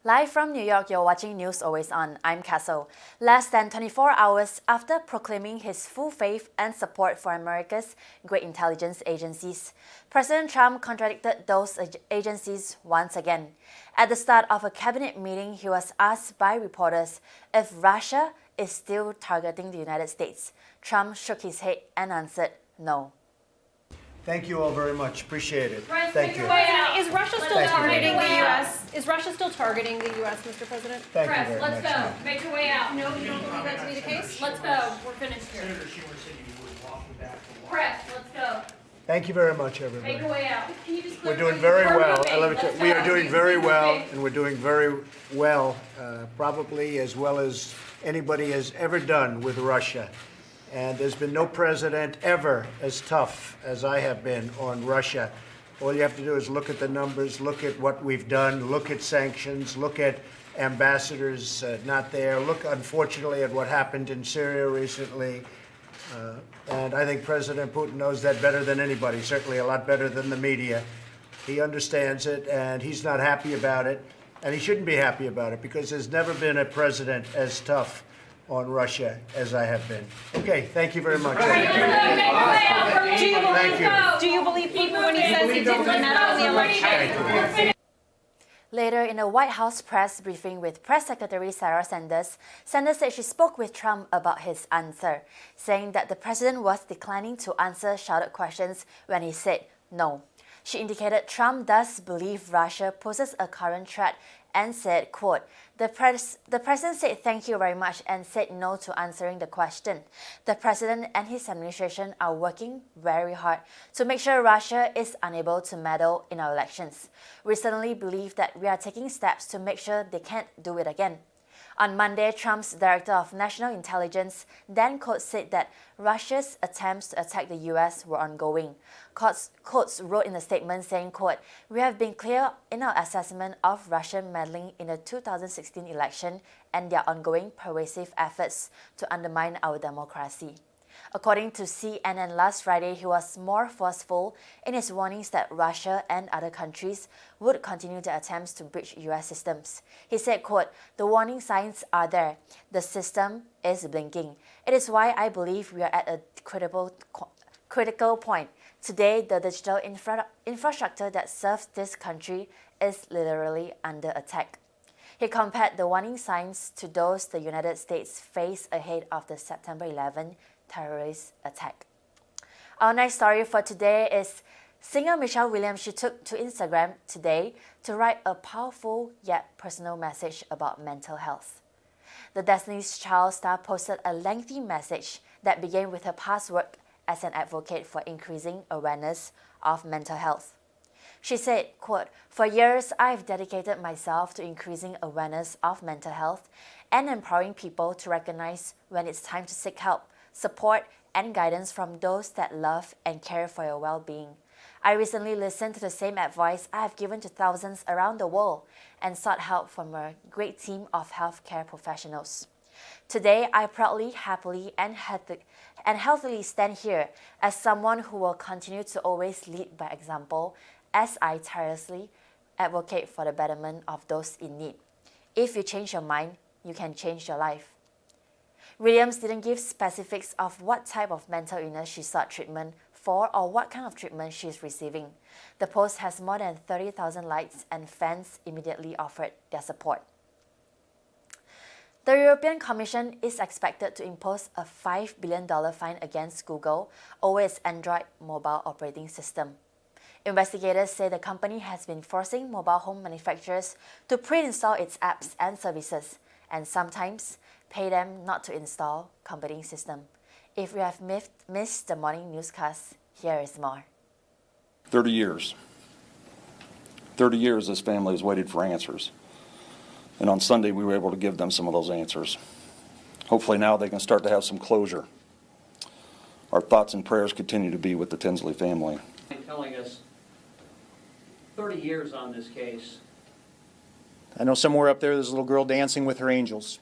Live from New York, you're watching News Always On. I'm Kessyl. Less than 24 hours after proclaiming his full faith and support for America's great intelligence agencies, President Trump contradicted those agencies once again. At the start of a cabinet meeting, he was asked by reporters if Russia is still targeting the United States. Trump shook his head and answered no. Thank you all very much. Appreciate it. Thank you. Is Russia still targeting the U.S.? Is Russia still targeting the U.S., Mr. President? Thank you very let's much. go. Make your way out. No, you don't believe that to be the case? Let's go. We're finished here. Senator Schumer said you would walk me back to Press, let's go. Thank you very much, everybody. Make your way out. Can you just We're clear doing the very way? well. We're moving. We are Let's doing go. very We're well, moving. and we're doing very well, probably as well as anybody has ever done with Russia. And there's been no president ever as tough as I have been on Russia. All you have to do is look at the numbers, look at what we've done, look at sanctions, look at ambassadors not there, look, unfortunately, at what happened in Syria recently. And I think President Putin knows that better than anybody, certainly a lot better than the media. He understands it, and he's not happy about it. And he shouldn't be happy about it, because there's never been a president as tough on Russia as I have been. Okay, thank you very much. Do you believe Putin when he says he didn't meddle in the election? Later, in a White House press briefing with Press Secretary Sarah Sanders, Sanders said she spoke with Trump about his answer, saying that the president was declining to answer shouted questions when he said no. She indicated Trump does believe Russia poses a current threat and said, quote, the president said thank you very much and said no to answering the question. The president and his administration are working very hard to make sure Russia is unable to meddle in our elections. We certainly believe that we are taking steps to make sure they can't do it again. On Monday, Trump's Director of National Intelligence, Dan Coats, said that Russia's attempts to attack the U.S. were ongoing. Coats wrote in a statement saying, quote, we have been clear in our assessment of Russian meddling in the 2016 election and their ongoing pervasive efforts to undermine our democracy. According to CNN last Friday, he was more forceful in his warnings that Russia and other countries would continue their attempts to breach U.S. systems. He said, quote, the warning signs are there. The system is blinking. It is why I believe we are at a critical point. Today, the digital infrastructure that serves this country is literally under attack. He compared the warning signs to those the United States faced ahead of the September 11 terrorist attack. Our next story for today is singer Michelle Williams. She took to Instagram today to write a powerful yet personal message about mental health. The Destiny's Child star posted a lengthy message that began with her past work as an advocate for increasing awareness of mental health. She said, quote, for years, I've dedicated myself to increasing awareness of mental health and empowering people to recognize when it's time to seek help, support, and guidance from those that love and care for your well-being. I recently listened to the same advice I have given to thousands around the world and sought help from a great team of healthcare professionals. Today, I proudly, happily, and healthily stand here as someone who will continue to always lead by example as I tirelessly advocate for the betterment of those in need. If you change your mind, you can change your life. Williams didn't give specifics of what type of mental illness she sought treatment for or what kind of treatment she is receiving. The post has more than 30,000 likes and fans immediately offered their support. The European Commission is expected to impose a $5 billion fine against Google over its Android mobile operating system. Investigators say the company has been forcing mobile home manufacturers to pre-install its apps and services, and sometimes pay them not to install competing system. If you have missed the morning newscast, here is more. 30 years. 30 years this family has waited for answers. And on Sunday we were able to give them some of those answers. Hopefully now they can start to have some closure. Our thoughts and prayers continue to be with the Tinsley family. telling us 30 years on this case. I know somewhere up there there's a little girl dancing with her angels.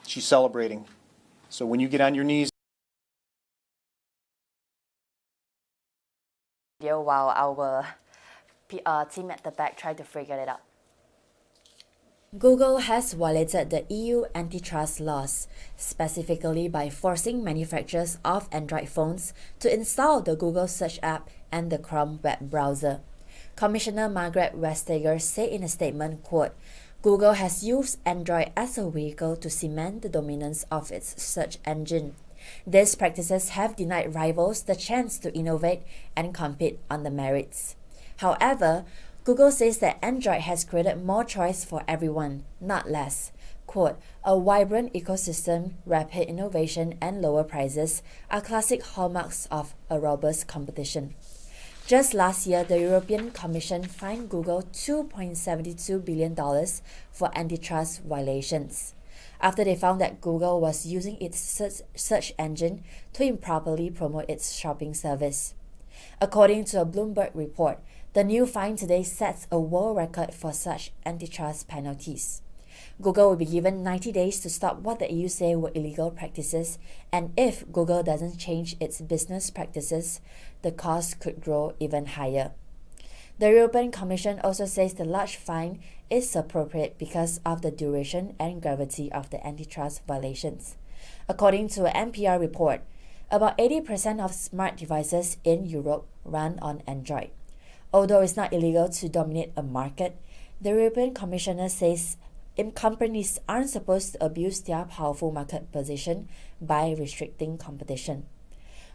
She's celebrating. So when you get on your knees, while our team at the back try to figure it out. Google has violated the EU antitrust laws, specifically by forcing manufacturers of Android phones to install the Google Search app and the Chrome web browser. Commissioner Margaret Vestager said in a statement, quote, Google has used Android as a vehicle to cement the dominance of its search engine. These practices have denied rivals the chance to innovate and compete on the merits. However, Google says that Android has created more choice for everyone, not less. Quote, a vibrant ecosystem, rapid innovation, and lower prices are classic hallmarks of a robust competition. Just last year, the European Commission fined Google $2.72 billion for antitrust violations, after they found that Google was using its search engine to improperly promote its shopping service. According to a Bloomberg report, the new fine today sets a world record for such antitrust penalties. Google will be given 90 days to stop what the EU say were illegal practices, and if Google doesn't change its business practices, the cost could grow even higher. The European Commission also says the large fine is appropriate because of the duration and gravity of the antitrust violations. According to an NPR report, about 80% of smart devices in Europe run on Android. Although it's not illegal to dominate a market, the European Commissioner says companies aren't supposed to abuse their powerful market position by restricting competition.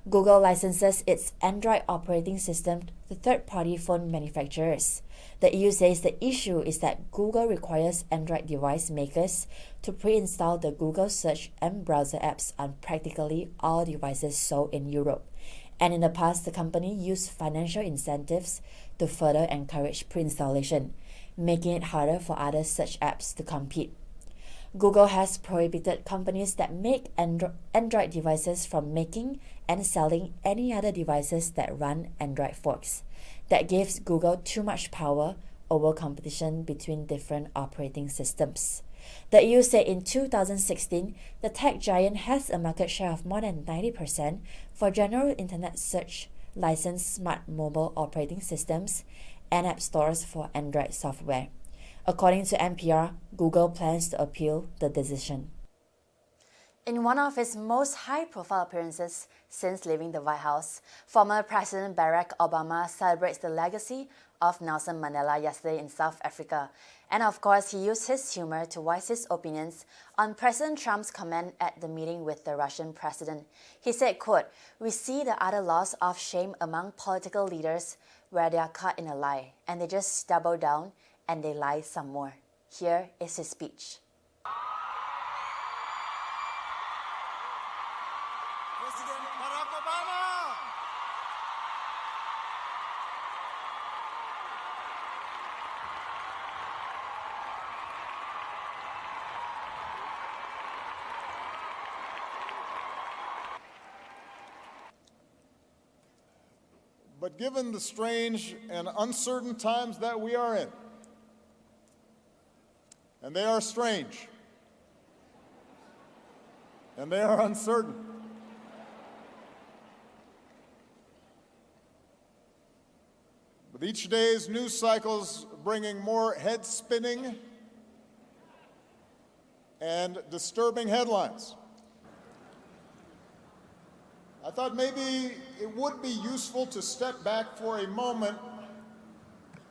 Google licenses its Android operating system to third-party phone manufacturers. The EU says the issue is that Google requires Android device makers to pre-install the Google search and browser apps on practically all devices sold in Europe. And in the past, the company used financial incentives to further encourage pre-installation, making it harder for other search apps to compete. Google has prohibited companies that make Android devices from making and selling any other devices that run Android forks. That gives Google too much power over competition between different operating systems. The EU said in 2016, the tech giant has a market share of more than 90% for general internet search, licensed smart mobile operating systems, and app stores for Android software. According to NPR, Google plans to appeal the decision. In one of his most high-profile appearances since leaving the White House, former President Barack Obama celebrates the legacy of Nelson Mandela yesterday in South Africa. And of course, he used his humor to voice his opinions on President Trump's comment at the meeting with the Russian president. He said, quote, we see the utter loss of shame among political leaders where they are caught in a lie, and they just double down and they lie some more. Here is his speech. President Barack Obama! But given the strange and uncertain times that we are in, and they are strange, and they are uncertain, with each day's news cycles bringing more head-spinning and disturbing headlines, I thought maybe it would be useful to step back for a moment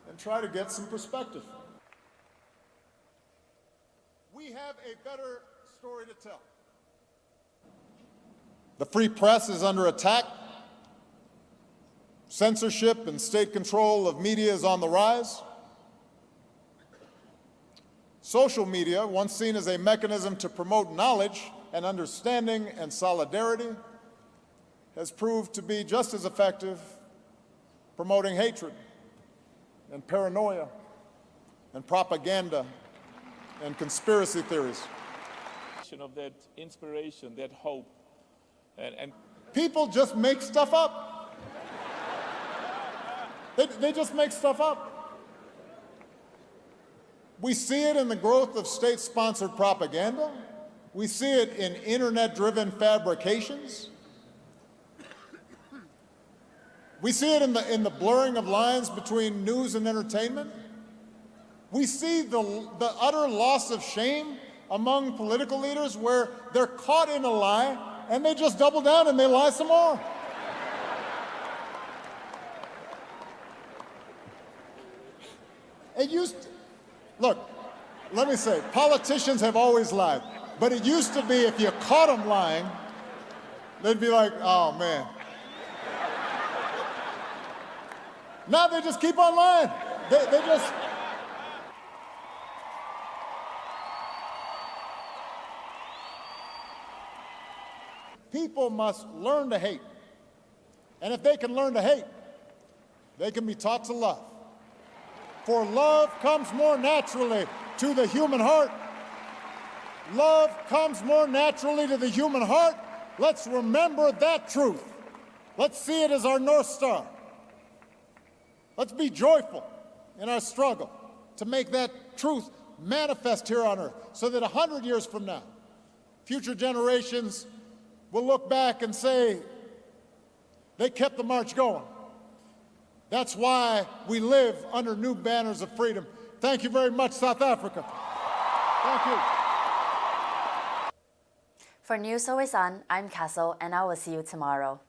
and try to get some perspective. We have a better story to tell. The free press is under attack. Censorship and state control of media is on the rise. Social media, once seen as a mechanism to promote knowledge and understanding and solidarity, has proved to be just as effective promoting hatred and paranoia and propaganda and conspiracy theories. Of that inspiration, that hope, and people just make stuff up. They just make stuff up. We see it in the growth of state-sponsored propaganda. We see it in internet-driven fabrications. We see it in the blurring of lines between news and entertainment. We see the utter loss of shame among political leaders where they're caught in a lie and they just double down and they lie some more. It used to, look, let me say, politicians have always lied, but it used to be if you caught them lying, they'd be like, oh man. Now they just keep on lying. They just. People must learn to hate. And if they can learn to hate, they can be taught to love. For love comes more naturally to the human heart. Love comes more naturally to the human heart. Let's remember that truth. Let's see it as our North Star. Let's be joyful in our struggle to make that truth manifest here on earth so that 100 years from now, future generations will look back and say, they kept the march going. That's why we live under new banners of freedom. Thank you very much, South Africa. Thank you. For News Always On, I'm Kessyl, and I will see you tomorrow.